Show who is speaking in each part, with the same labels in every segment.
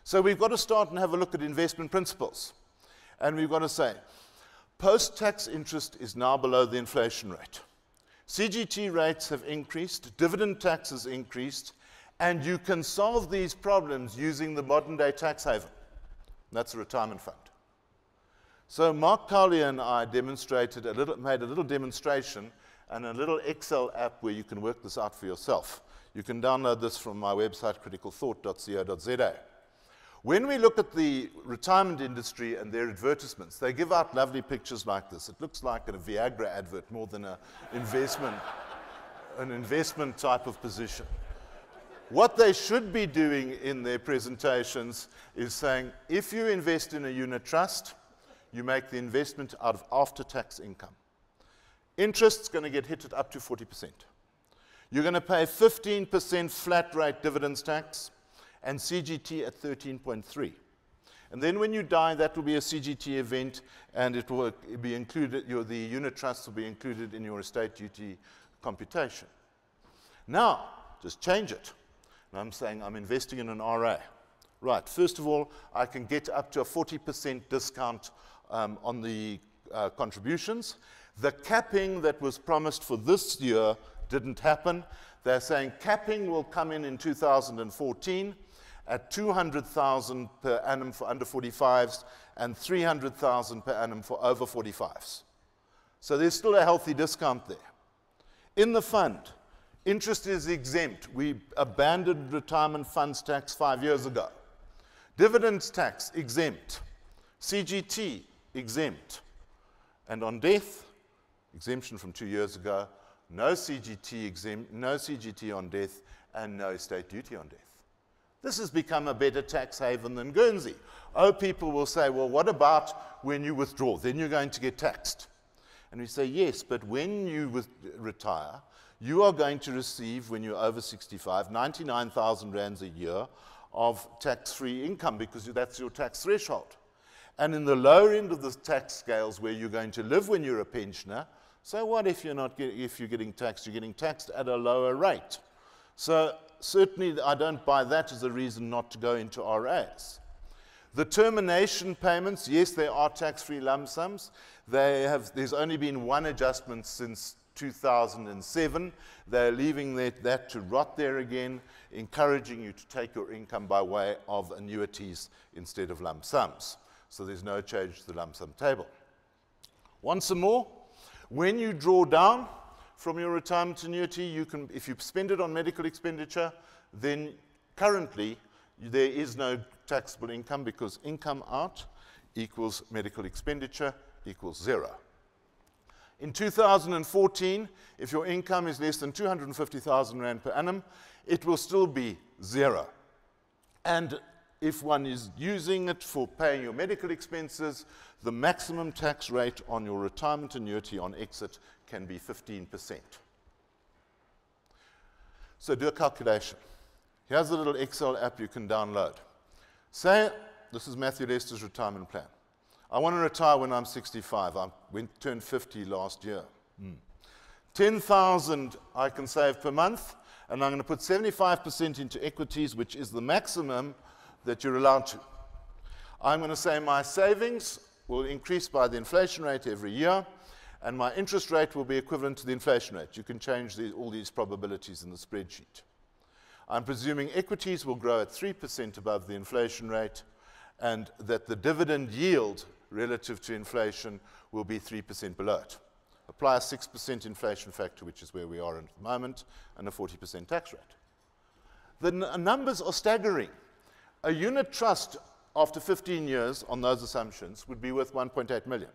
Speaker 1: So we've got to start and have a look at investment principles. And we've got to say, post-tax interest is now below the inflation rate. CGT rates have increased, dividend tax has increased, and you can solve these problems using the modern-day tax haven. That's a retirement fund. So Mark Cowley and I made a little demonstration and a little Excel app where you can work this out for yourself. You can download this from my website, criticalthought.co.za. When we look at the retirement industry and their advertisements, they give out lovely pictures like this. It looks like a Viagra advert more than an investment type of position. What they should be doing in their presentations is saying, if you invest in a unit trust, you make the investment out of after-tax income. Interest's going to get hit at up to 40%. You're going to pay 15% flat rate dividends tax and CGT at 13.3. And then when you die, that will be a CGT event, and it will be included, the unit trust will be included in your estate duty computation. Now, just change it. And I'm saying I'm investing in an RA. Right, first of all, I can get up to a 40% discount on the contributions. The capping that was promised for this year didn't happen. They're saying capping will come in 2014 at 200,000 per annum for under 45s and 300,000 per annum for over 45s. So there's still a healthy discount there. In the fund, interest is exempt. We abandoned retirement funds tax 5 years ago. Dividends tax exempt. CGT exempt. And on death, exemption from 2 years ago, no CGT exempt, no CGT on death, and no estate duty on death. This has become a better tax haven than Guernsey. Oh, people will say, well, what about when you withdraw? Then you're going to get taxed. And we say, yes, but when you retire, you are going to receive, when you're over 65, 99,000 rands a year of tax-free income because that's your tax threshold. And in the lower end of the tax scales where you're going to live when you're a pensioner, so what if you're getting taxed? You're getting taxed at a lower rate. So certainly I don't buy that as a reason not to go into RAs. The termination payments, yes, they are tax-free lump sums. There's only been one adjustment since 2007. They're leaving that to rot there again, encouraging you to take your income by way of annuities instead of lump sums. So there's no change to the lump sum table. Want some more? When you draw down from your retirement annuity, you can, if you spend it on medical expenditure, then currently there is no taxable income because income out equals medical expenditure equals 0. In 2014, if your income is less than 250,000 Rand per annum, it will still be 0. And if one is using it for paying your medical expenses, the maximum tax rate on your retirement annuity on exit can be 15%. So do a calculation. Here's a little Excel app you can download. Say, this is Matthew Lester's retirement plan. I want to retire when I'm 65. I turned 50 last year. 10,000 I can save per month, and I'm going to put 75% into equities, which is the maximum that you're allowed to. I'm going to say my savings will increase by the inflation rate every year, and my interest rate will be equivalent to the inflation rate. You can change all these probabilities in the spreadsheet. I'm presuming equities will grow at 3% above the inflation rate, and that the dividend yield relative to inflation will be 3% below it. Apply a 6% inflation factor, which is where we are at the moment, and a 40% tax rate. The numbers are staggering. A unit trust after 15 years on those assumptions would be worth 1.8 million.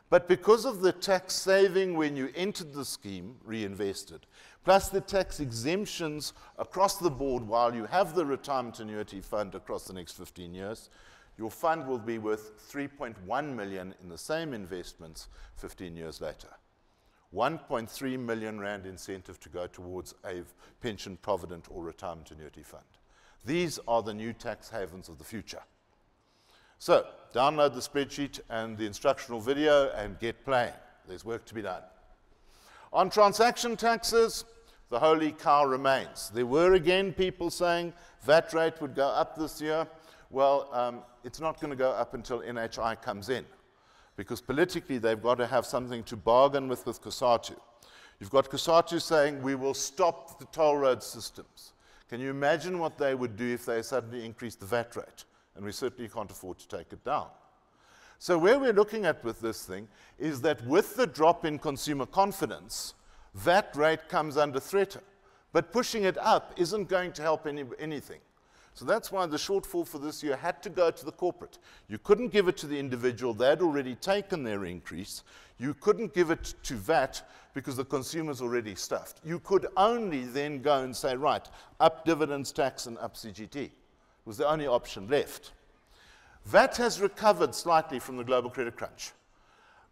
Speaker 1: But because of the tax saving when you entered the scheme, reinvested, plus the tax exemptions across the board while you have the retirement annuity fund across the next 15 years, your fund will be worth 3.1 million in the same investments 15 years later. 1.3 million Rand incentive to go towards a pension provident or retirement annuity fund. These are the new tax havens of the future. So, download the spreadsheet and the instructional video and get playing. There's work to be done. On transaction taxes, the holy cow remains. There were again people saying VAT rate would go up this year. well, it's not going to go up until NHI comes in, because politically they've got to have something to bargain with COSATU. You've got COSATU saying, we will stop the toll road systems. Can you imagine what they would do if they suddenly increased the VAT rate? And we certainly can't afford to take it down. So where we're looking at with this thing is that with the drop in consumer confidence, VAT rate comes under threat. But pushing it up isn't going to help anything. So that's why the shortfall for this year had to go to the corporate. You couldn't give it to the individual. They had already taken their increase. You couldn't give it to VAT because the consumer's already stuffed. You could only then go and say, right, up dividends tax and up CGT. It was the only option left. VAT has recovered slightly from the global credit crunch,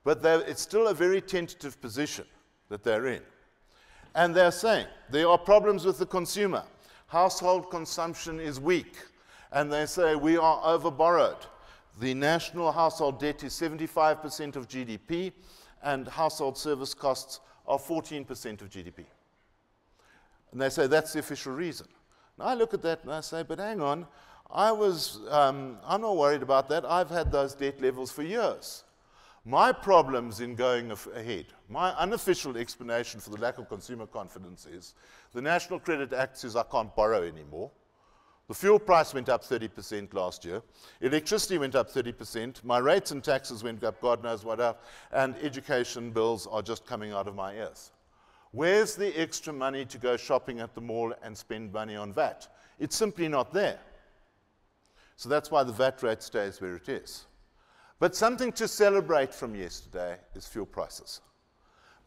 Speaker 1: but it's still a very tentative position that they're in. And they're saying there are problems with the consumer. Household consumption is weak. And they say we are overborrowed. The national household debt is 75% of GDP, and household service costs are 14% of GDP. And they say that's the official reason. Now I look at that and I say, but hang on, I'm not worried about that. I've had those debt levels for years. My problems in going ahead, my unofficial explanation for the lack of consumer confidence is the National Credit Act says I can't borrow anymore. The fuel price went up 30% last year. Electricity went up 30%. My rates and taxes went up, God knows what else. And education bills are just coming out of my ears. Where's the extra money to go shopping at the mall and spend money on VAT? It's simply not there. So that's why the VAT rate stays where it is. But something to celebrate from yesterday is fuel prices.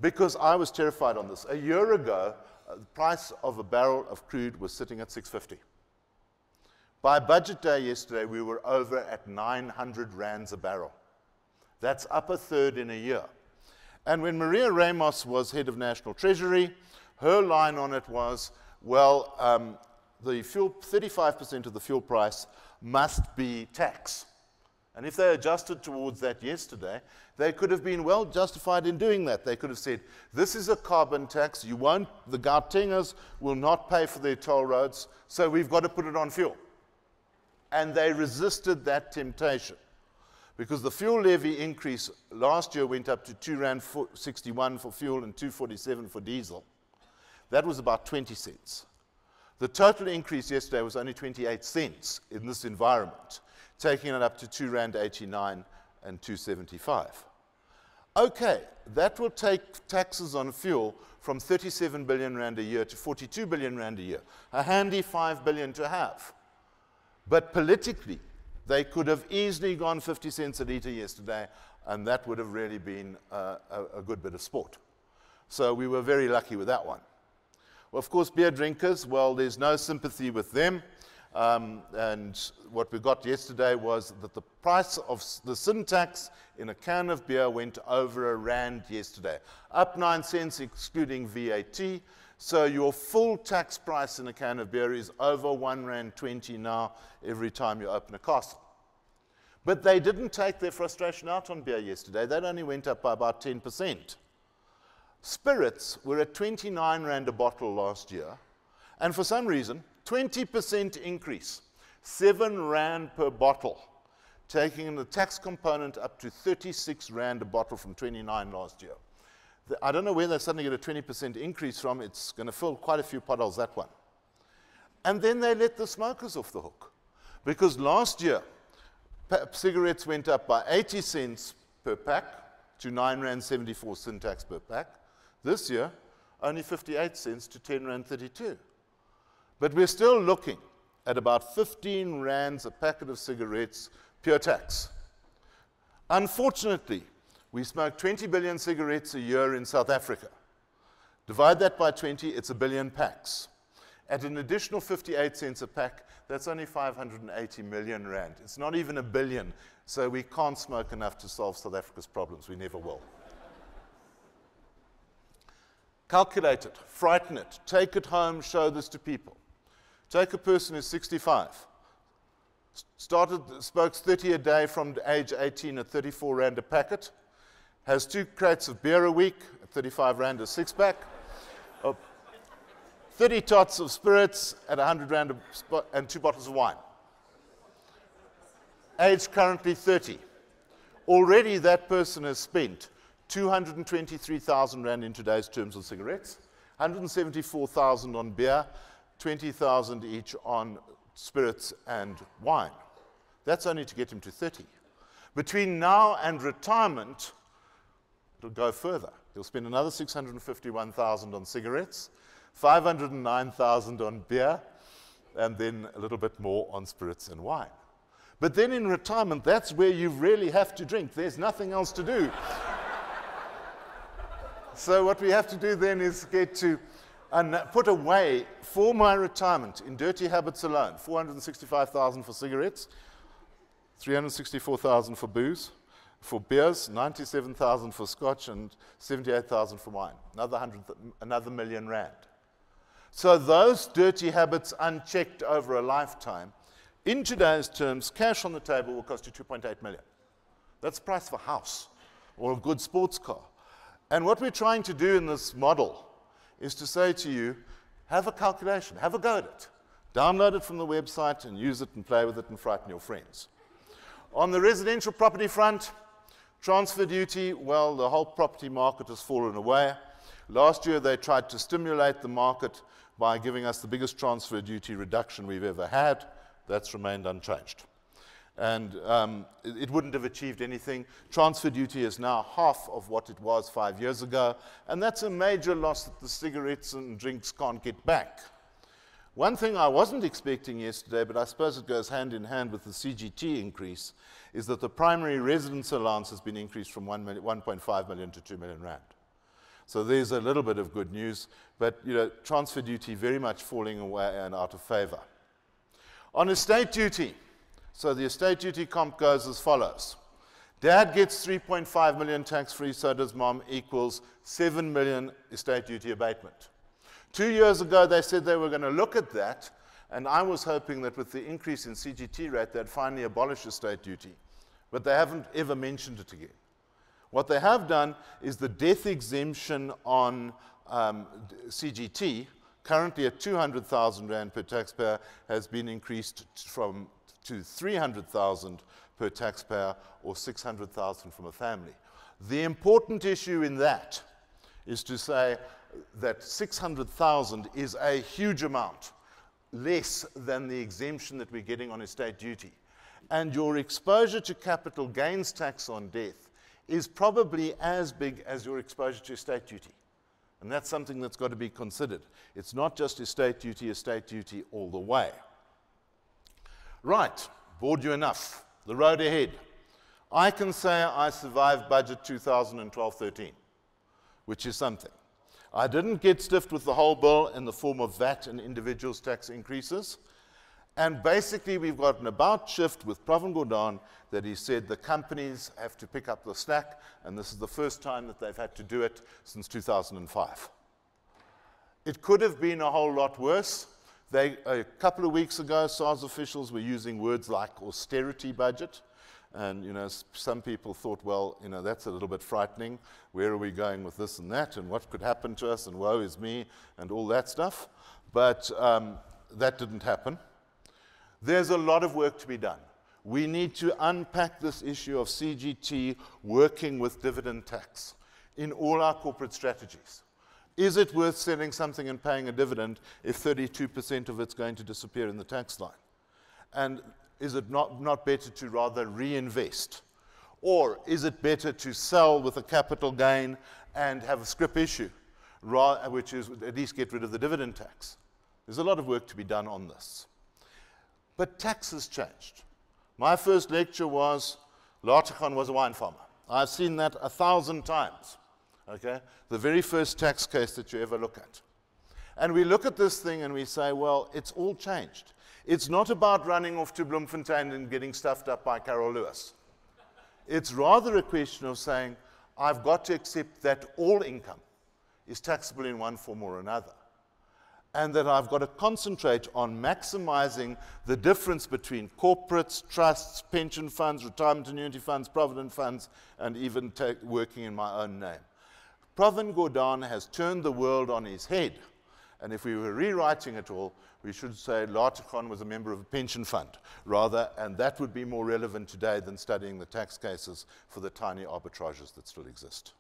Speaker 1: Because I was terrified on this. A year ago, the price of a barrel of crude was sitting at $6.50. By budget day yesterday, we were over at 900 rands a barrel. That's up a third in a year. And when Maria Ramos was head of National Treasury, her line on it was, well, the fuel, 35% of the fuel price must be tax. And if they adjusted towards that yesterday, they could have been well justified in doing that. They could have said, this is a carbon tax. The Gautengers will not pay for their toll roads, so we've got to put it on fuel. And they resisted that temptation. Because the fuel levy increase last year went up to R2.61 for fuel and R2.47 for diesel. That was about 20 cents. The total increase yesterday was only 28 cents in this environment, taking it up to R2.89 and R2.75. Okay, that will take taxes on fuel from 37 billion rand a year to 42 billion rand a year. A handy 5 billion to have. But politically, they could have easily gone 50 cents a litre yesterday, and that would have really been a good bit of sport. So we were very lucky with that one. Well, of course, beer drinkers, well, there's no sympathy with them. And what we got yesterday was that the price of the sin tax in a can of beer went over R1 yesterday, up 9 cents excluding VAT. So your full tax price in a can of beer is over R1.20 now every time you open a castle. But they didn't take their frustration out on beer yesterday. That only went up by about 10%. Spirits were at 29 Rand a bottle last year, and for some reason, 20% increase, 7 Rand per bottle, taking the tax component up to 36 Rand a bottle from 29 last year. I don't know where they suddenly get a 20% increase from. It's going to fill quite a few potholes, that one. And then they let the smokers off the hook. Because last year, cigarettes went up by 80 cents per pack to 9.74 sin tax per pack. This year, only 58 cents to 10.32. But we're still looking at about 15 rands a packet of cigarettes, pure tax. Unfortunately, we smoke 20 billion cigarettes a year in South Africa. Divide that by 20, it's 1 billion packs. At an additional 58 cents a pack, that's only 580 million rand. It's not even 1 billion, so we can't smoke enough to solve South Africa's problems. We never will. Calculate it, frighten it, take it home, show this to people. Take a person who's 65, smokes 30 a day from age 18 at 34 Rand a packet, has 2 crates of beer a week at 35 Rand a 6-pack, 30 tots of spirits at 100 Rand and 2 bottles of wine. age currently 30. Already that person has spent 223,000 rand in today's terms on cigarettes, 174,000 on beer, 20,000 each on spirits and wine. That's only to get him to 30. Between now and retirement, it'll go further. He'll spend another 651,000 on cigarettes, 509,000 on beer, and then a little bit more on spirits and wine. But then in retirement, that's where you really have to drink. There's nothing else to do. So what we have to do then is get to put away for my retirement in dirty habits alone, 465,000 for cigarettes, 364,000 for booze, for beers, 97,000 for scotch, and 78,000 for wine. Another million rand. So those dirty habits unchecked over a lifetime, in today's terms, cash on the table will cost you 2.8 million. That's the price of a house or a good sports car. And what we're trying to do in this model is to say to you, have a calculation, have a go at it. Download it from the website and use it and play with it and frighten your friends. On the residential property front, transfer duty, well, the whole property market has fallen away. Last year, they tried to stimulate the market by giving us the biggest transfer duty reduction we've ever had. That's remained unchanged. And it wouldn't have achieved anything. Transfer duty is now half of what it was 5 years ago, and that's a major loss that the cigarettes and drinks can't get back. One thing I wasn't expecting yesterday, but I suppose it goes hand in hand with the CGT increase, is that the primary residence allowance has been increased from 1.5 million to 2 million rand. So there's a little bit of good news, but transfer duty very much falling away and out of favor. On estate duty, so the estate duty comp goes as follows. Dad gets 3.5 million tax-free, so does mom, equals 7 million estate duty abatement. 2 years ago, they said they were going to look at that, and I was hoping that with the increase in CGT rate, they'd finally abolish estate duty. But they haven't ever mentioned it again. What they have done is the death exemption on CGT, currently at 200,000 rand per taxpayer, has been increased to 300,000 per taxpayer, or 600,000 from a family. The important issue in that is to say that 600,000 is a huge amount, less than the exemption that we're getting on estate duty. And your exposure to capital gains tax on death is probably as big as your exposure to estate duty. And that's something that's got to be considered. It's not just estate duty all the way. Right, bored you enough. The road ahead. I can say I survived budget 2012-13, which is something. I didn't get stiffed with the whole bill in the form of VAT and individuals' tax increases. And basically, we've got an about shift with Pravin Gordhan that he said the companies have to pick up the slack, and this is the first time that they've had to do it since 2005. It could have been a whole lot worse. A couple of weeks ago, SARS officials were using words like austerity budget, and some people thought, well, that's a little bit frightening. Where are we going with this and that, and what could happen to us, and woe is me, and all that stuff. But that didn't happen. There's a lot of work to be done. We need to unpack this issue of CGT working with dividend tax in all our corporate strategies. Is it worth selling something and paying a dividend if 32% of it's going to disappear in the tax line? And is it not better to rather reinvest? Or is it better to sell with a capital gain and have a scrip issue, which is at least get rid of the dividend tax? There's a lot of work to be done on this. But tax has changed. My first lecture was, Latikon was a wine farmer. I've seen that 1,000 times, okay? The very first tax case that you ever look at. And we look at this thing and we say, well, it's all changed. It's not about running off to Bloemfontein and getting stuffed up by Carol Lewis. It's rather a question of saying, I've got to accept that all income is taxable in one form or another. And that I've got to concentrate on maximizing the difference between corporates, trusts, pension funds, retirement annuity funds, provident funds, and even working in my own name. Pravin Gordhan has turned the world on his head And if we were rewriting it all, we should say Latercon was a member of a pension fund, rather, and that would be more relevant today than studying the tax cases for the tiny arbitrages that still exist.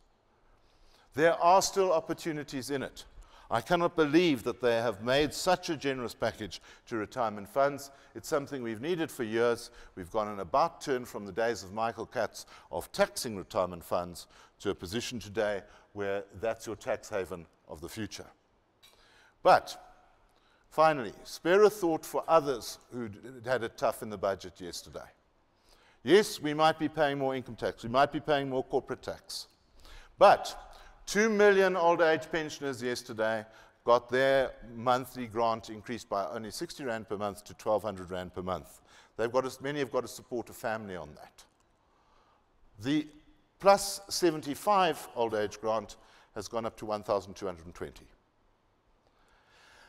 Speaker 1: There are still opportunities in it. I cannot believe that they have made such a generous package to retirement funds. It's something we've needed for years. We've gone an about turn from the days of Michael Katz of taxing retirement funds to a position today where that's your tax haven of the future. But finally, spare a thought for others who had it tough in the budget yesterday. Yes, we might be paying more income tax. We might be paying more corporate tax. But 2 million old age pensioners yesterday got their monthly grant increased by only 60 Rand per month to 1,200 Rand per month. Many have got to support a family on that. The plus 75 old age grant has gone up to 1,220.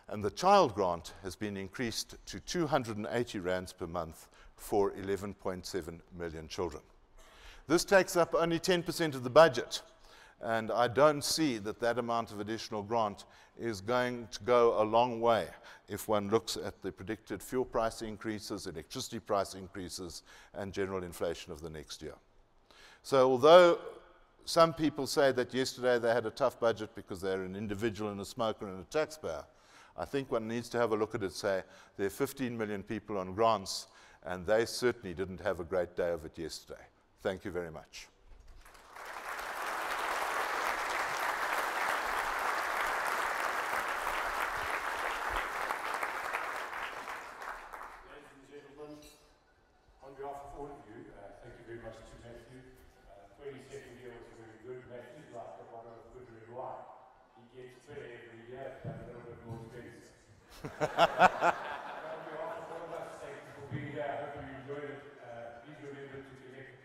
Speaker 1: And the child grant has been increased to 280 Rands per month for 11.7 million children. This takes up only 10% of the budget. And I don't see that that amount of additional grant is going to go a long way if one looks at the predicted fuel price increases, electricity price increases, and general inflation of the next year. So although some people say that yesterday they had a tough budget because they're an individual and a smoker and a taxpayer, I think one needs to have a look at it and say there are 15 million people on grants, and they certainly didn't have a great day of it yesterday. Thank you very much.
Speaker 2: On behalf of all of you, thank you very much to Matthew. 22nd year was very good. Matthew's like a bottle of good red wine. He gets better every year, but a little bit more expensive. On behalf of all of us, thank you for being here. I hope you enjoyed it. Please remember to select